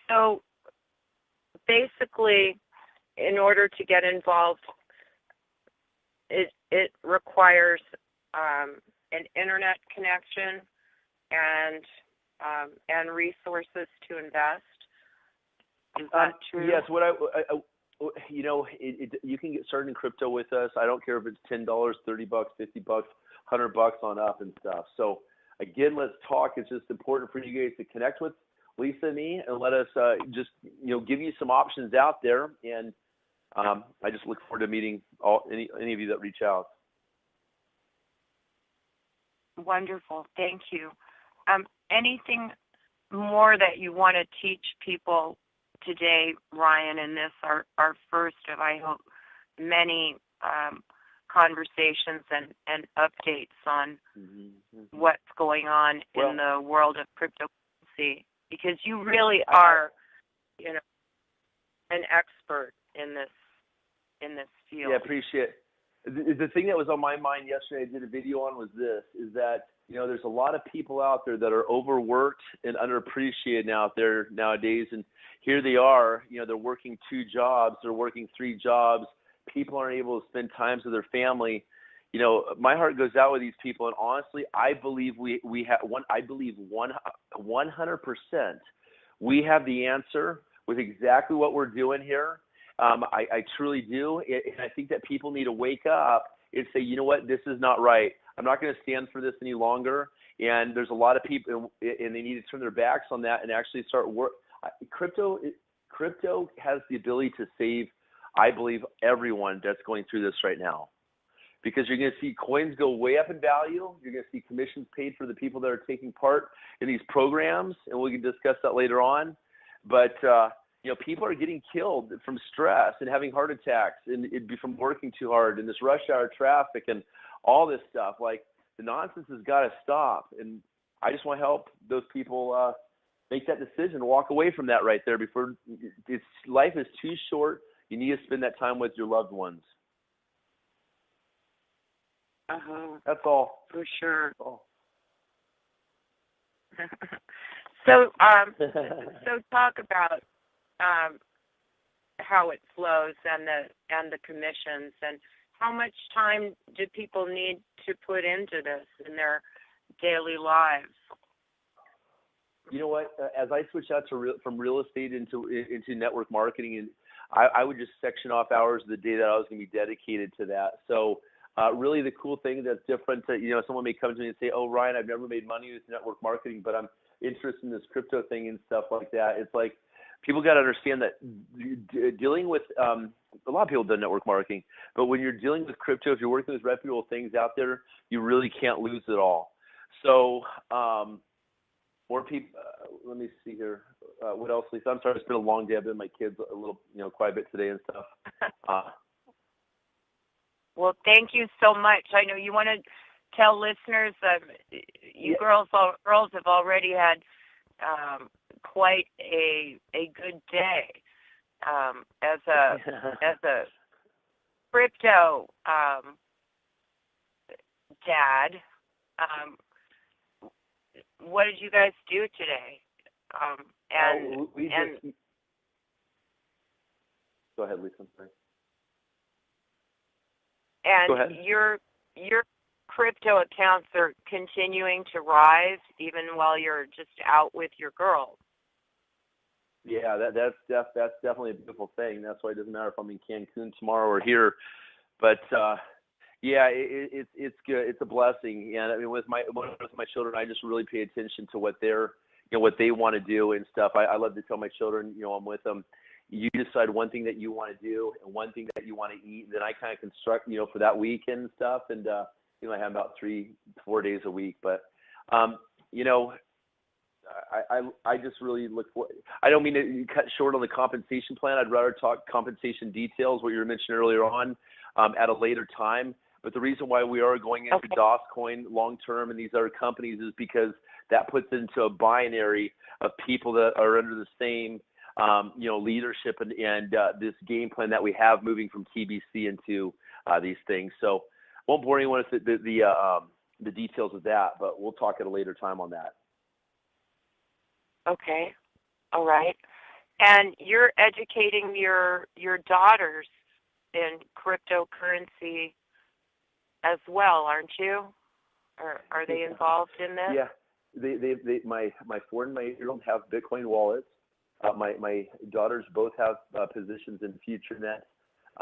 So basically, in order to get involved, it requires an internet connection and resources to invest. Is that true? Yes. You can get started in crypto with us. I don't care if it's $10, $30, $50, $100 on up and stuff. So again, let's talk. It's just important for you guys to connect with Lisa and me, and let us just give you some options out there. And I just look forward to meeting any of you that reach out. Wonderful. Thank you. Anything more that you want to teach people today, Ryan, in this, our first of, I hope, many conversations and updates on what's going on in the world of cryptocurrency? Because you really are, an expert in this field. Yeah, appreciate it. The thing that was on my mind yesterday I did a video on was this, is that, there's a lot of people out there that are overworked and underappreciated out there nowadays. And here they are, they're working 2 jobs, they're working 3 jobs. People aren't able to spend time with their family. My heart goes out with these people. And honestly, I believe we have 100% we have the answer with exactly what we're doing here. I truly do. And I think that people need to wake up and say, you know what, this is not right. I'm not going to stand for this any longer. And there's a lot of people, and they need to turn their backs on that and actually start work. Crypto has the ability to save, I believe, everyone that's going through this right now. Because you're going to see coins go way up in value. You're going to see commissions paid for the people that are taking part in these programs, and we can discuss that later on. But people are getting killed from stress and having heart attacks, and it'd be from working too hard, and this rush hour traffic and all this stuff. Like, the nonsense has got to stop. And I just want to help those people make that decision, walk away from that right there before life is too short. You need to spend that time with your loved ones. That's all. For sure. Oh. So talk about how it flows and the commissions, and how much time do people need to put into this in their daily lives? You know what? As I switched out from real estate into network marketing, and I would just section off hours of the day that I was going to be dedicated to that. So really, the cool thing that's different, someone may come to me and say, "Oh, Ryan, I've never made money with network marketing, but I'm interested in this crypto thing and stuff like that." It's like, people got to understand that dealing with a lot of people do network marketing, but when you're dealing with crypto, if you're working with reputable things out there, you really can't lose it all. So more people. Let me see here. What else, Lisa? I'm sorry, it's been a long day. I've been with my kids a little, quite a bit today and stuff. Well, thank you so much. I know you want to tell listeners girls have already had quite a good day as a crypto dad. What did you guys do today? Go ahead, Lisa. I'm sorry. And Go ahead. Your crypto accounts are continuing to rise even while you're just out with your girls. Yeah, that's definitely a beautiful thing. That's why it doesn't matter if I'm in Cancun tomorrow or here. But yeah, it's good. It's a blessing. And I mean, with my children, I just really pay attention to what what they want to do and stuff. I love to tell my children, I'm with them. You decide one thing that you want to do and one thing that you want to eat. And then I kind of construct, for that weekend and stuff. And I have about 3-4 days a week. But I just really look for. I don't mean to cut short on the compensation plan. I'd rather talk compensation details, what you were mentioning earlier on, at a later time. But the reason why we are going into DOSCoin long term and these other companies is because that puts into a binary of people that are under the same leadership and this game plan that we have moving from TBC into these things. So won't bore anyone with the details of that, but we'll talk at a later time on that. Okay. All right. And you're educating your daughters in cryptocurrency as well, aren't you? Or are they involved in this? Yeah. My 4 and my 8-year-old have Bitcoin wallets. My daughters both have positions in FutureNet,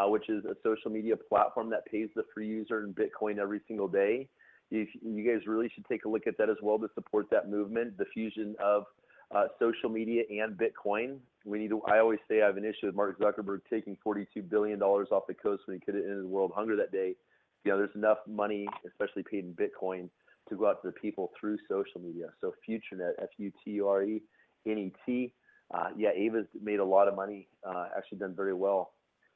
which is a social media platform that pays the free user in Bitcoin every single day. You guys really should take a look at that as well to support that movement, the fusion of social media and Bitcoin. I always say I have an issue with Mark Zuckerberg taking $42 billion off the coast when he could have ended world hunger that day. There's enough money, especially paid in Bitcoin, to go out to the people through social media. So FutureNet, FUTURENET. Ava's made a lot of money, actually done very well.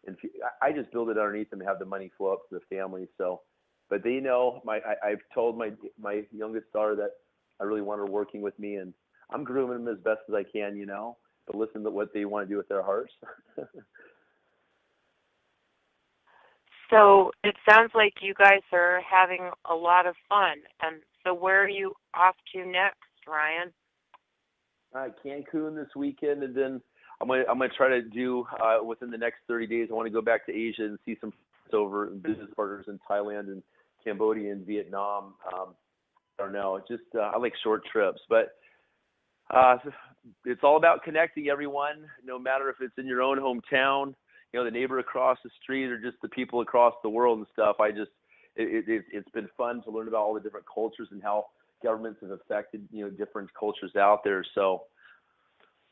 And I just build it underneath them and have the money flow up to the family. So, but they know, I've told my youngest daughter that I really want her working with me, and I'm grooming them as best as I can, but listen to what they want to do with their hearts. So it sounds like you guys are having a lot of fun. And so where are you off to next, Ryan? Cancun this weekend, and then I'm gonna try to do within the next 30 days. I want to go back to Asia and see some friends over, business partners in Thailand and Cambodia and Vietnam. I don't know, just I like short trips, but it's all about connecting everyone, no matter if it's in your own hometown, the neighbor across the street, or just the people across the world and stuff. It's been fun to learn about all the different cultures and how governments have affected, different cultures out there. So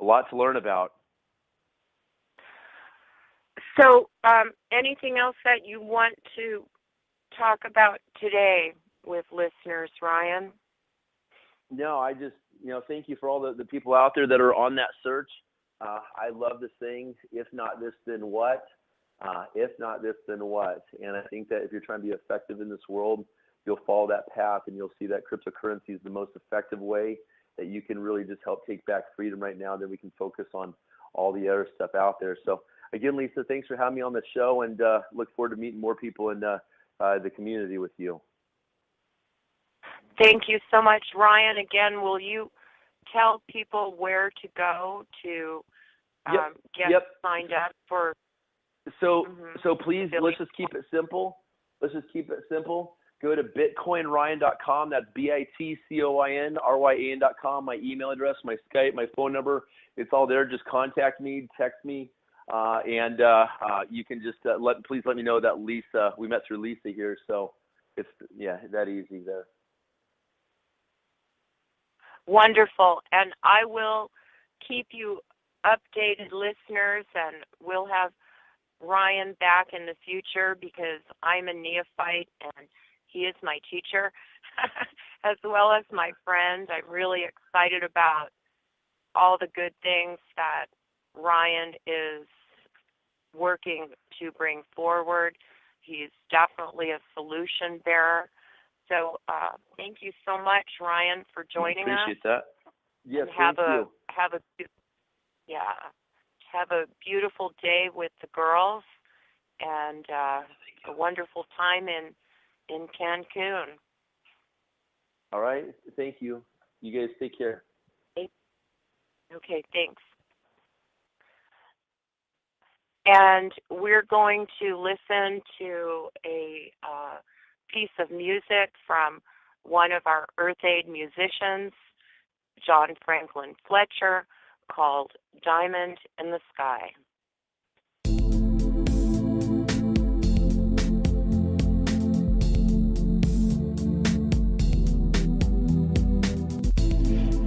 a lot to learn about. So anything else that you want to talk about today with listeners, Ryan? No, I just, thank you for all the people out there that are on that search. I love the saying, if not this, then what? If not this, then what? And I think that if you're trying to be effective in this world, you'll follow that path, and you'll see that cryptocurrency is the most effective way that you can really just help take back freedom right now. Then we can focus on all the other stuff out there. So again, Lisa, thanks for having me on the show, and look forward to meeting more people in the community with you. Thank you so much, Ryan. Again, will you tell people where to go to get signed up for? So please, let's just keep it simple. Go to bitcoinryan.com. That's BITCOINRYAN.com. My email address, my Skype, my phone number. It's all there. Just contact me, text me, and you can just please let me know that Lisa. We met through Lisa here, so it's that easy there. Wonderful. And I will keep you updated, listeners, and we'll have Ryan back in the future because I'm a neophyte and he is my teacher as well as my friend. I'm really excited about all the good things that Ryan is working to bring forward. He's definitely a solution bearer. So thank you so much, Ryan, for joining us. Appreciate that. Yes, thank you. Have a beautiful day with the girls and a wonderful time in Cancun. All right. Thank you. You guys take care. Okay, thanks. And we're going to listen to a piece of music from one of our Earth Aid musicians, John Franklin Fletcher, called Diamond in the Sky.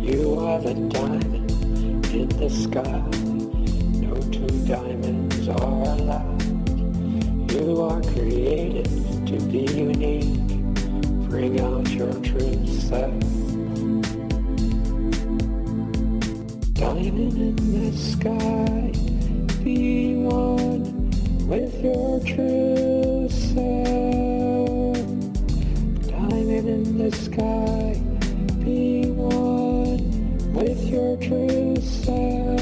You are the diamond in the sky. No two diamonds are alike. You are created to be unique. Bring out your true self. Diamond in the sky, be one with your true self. Diamond in the sky, be one with your true self.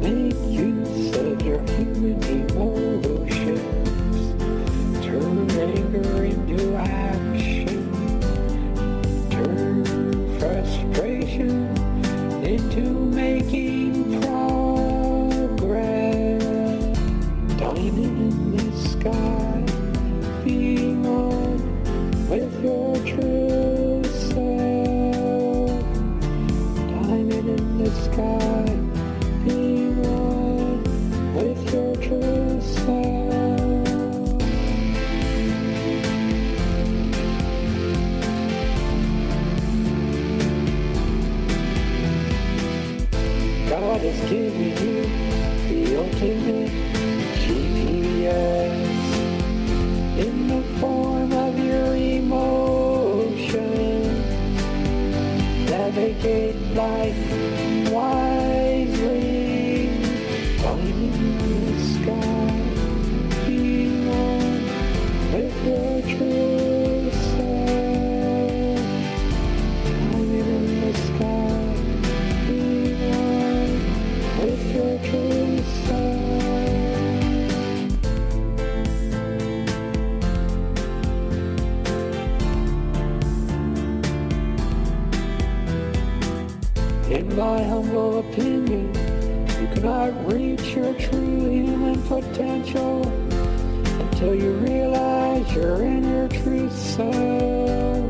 Make use of your human emotions. Turn is giving you the ultimate GPS in the form of your emotions. Navigate life wisely, finding the sky, be one with your true self. Finding in the sky, be one with your true self. In my humble opinion, you cannot reach your true human potential until you realize you're in your true self,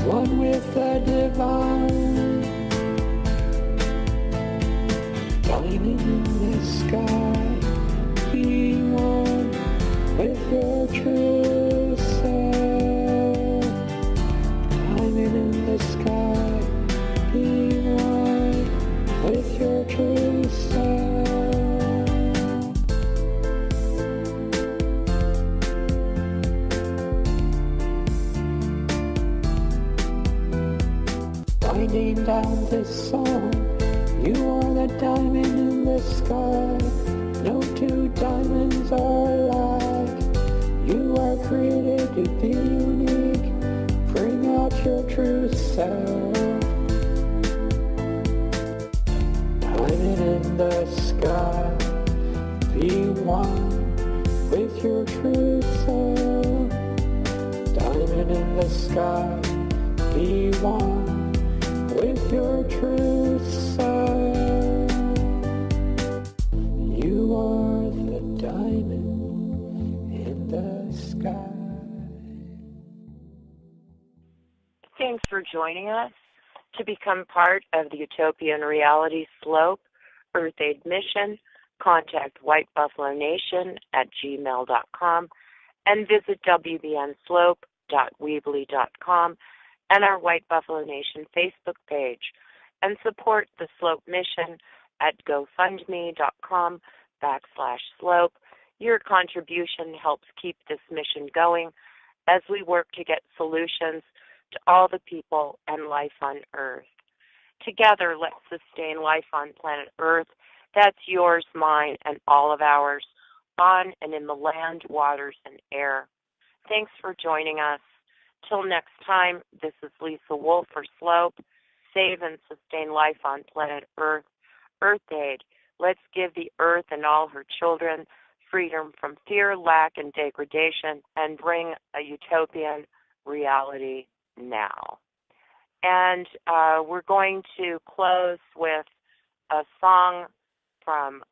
one with the divine. Diamond in the sky, be one with your true self. Diamond in the sky, be one with your true self. Winding down this song, you are the diamond in the sky. No two diamonds are alike. You are created to be unique. Bring out your true self. Diamond in the sky, be one with your true self. Diamond in the sky, be one with your true self. You are the diamond in the sky. Thanks for joining us. To become part of the Utopian Reality Slope Earth Aid mission, contact whitebuffalonation@gmail.com and visit wbnslope.weebly.com and our White Buffalo Nation Facebook page, and support the Slope mission at gofundme.com/slope. Your contribution helps keep this mission going as we work to get solutions to all the people and life on Earth. Together, let's sustain life on planet Earth. That's yours, mine, and all of ours, on and in the land, waters, and air. Thanks for joining us. Till next time, this is Lisa Wolf for Slope. Save and sustain life on planet Earth. Earth Aid. Let's give the Earth and all her children freedom from fear, lack, and degradation, and bring a utopian reality now. And we're going to close with a song from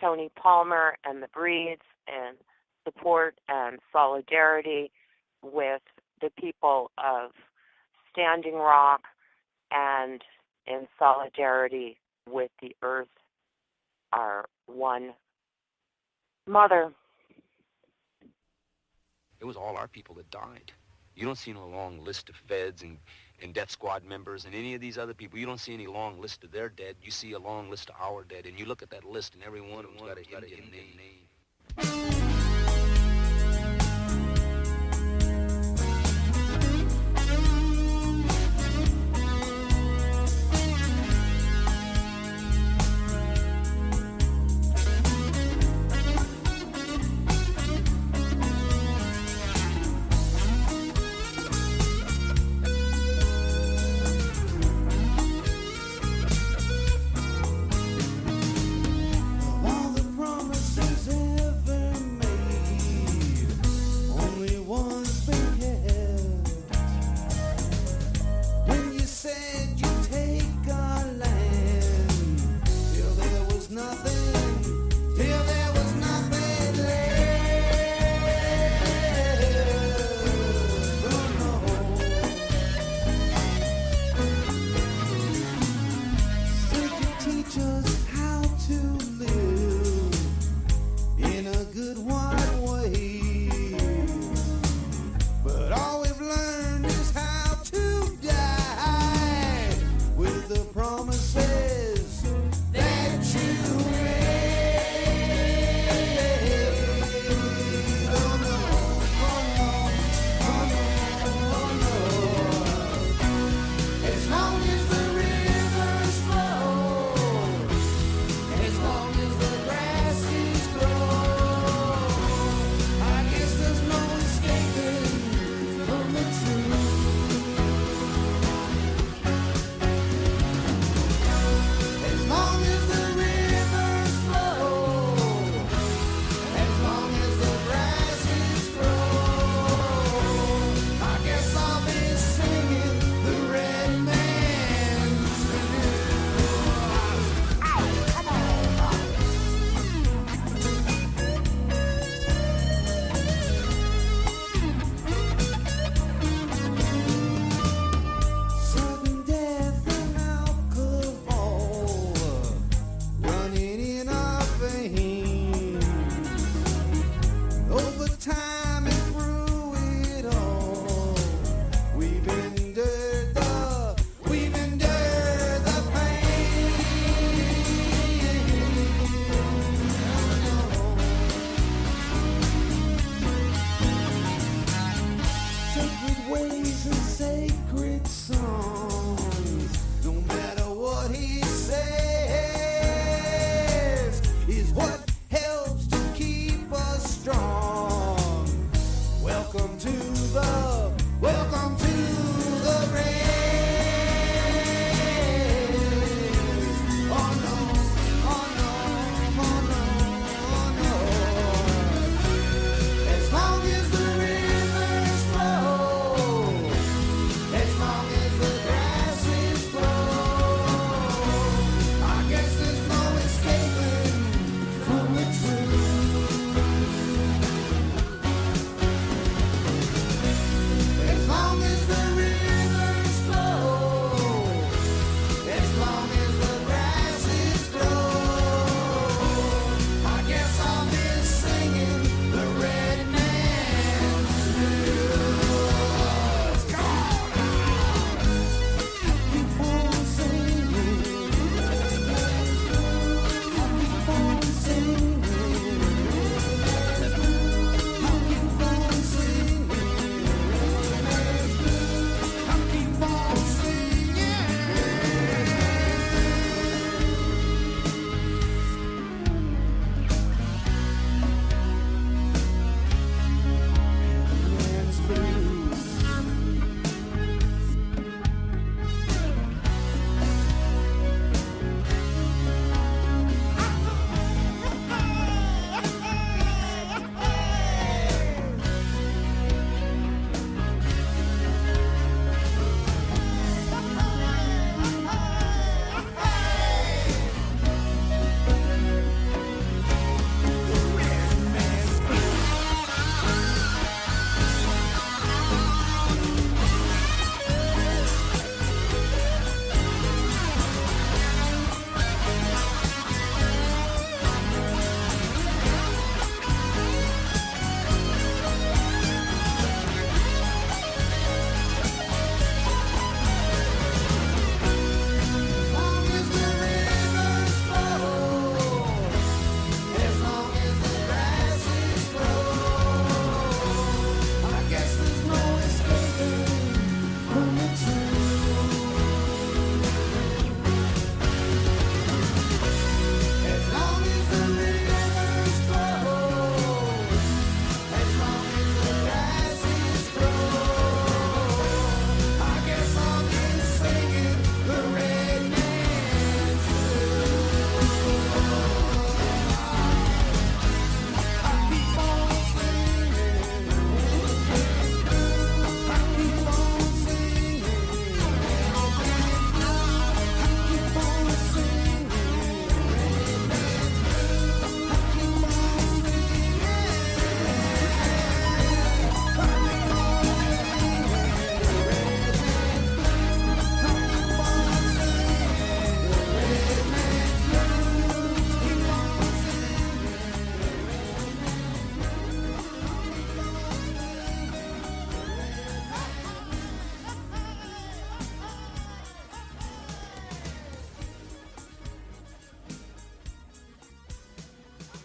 Tony Palmer and the Breeds in support and solidarity with the people of Standing Rock and in solidarity with the Earth, our one mother. It was all our people that died. You don't see no long list of feds and death squad members and any of these other people. You don't see any long list of their dead. You see a long list of our dead, and you look at that list, and every one of them's got an Indian name. All the promises ever made.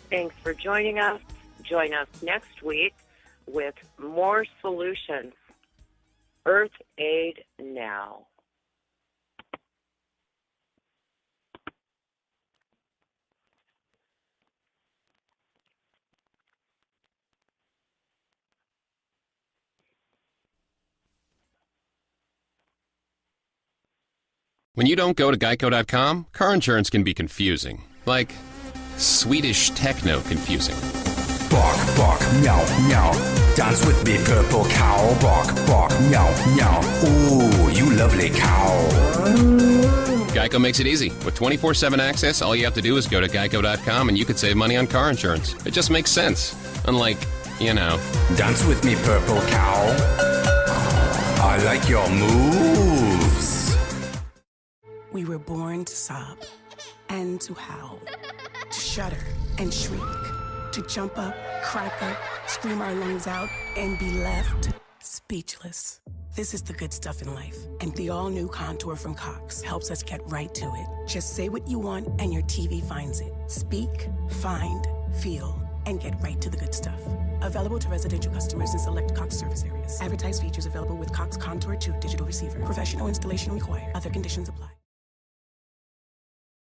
Thanks for joining us. Join us next week with more solutions. Earth Aid Now. When you don't go to Geico.com, car insurance can be confusing. Like Swedish techno confusing. Bark, bark, meow, meow. Dance with me, purple cow. Bark, bark, meow, meow. Ooh, you lovely cow. Geico makes it easy. With 24/7 access, all you have to do is go to Geico.com and you could save money on car insurance. It just makes sense. Unlike, Dance with me, purple cow. I like your moves. We were born to sob and to howl, to shudder and shriek, to jump up, crack up, scream our lungs out, and be left speechless. This is the good stuff in life, and the all-new Contour from Cox helps us get right to it. Just say what you want, and your TV finds it. Speak, find, feel, and get right to the good stuff. Available to residential customers in select Cox service areas. Advertised features available with Cox Contour 2 digital receiver. Professional installation required. Other conditions apply.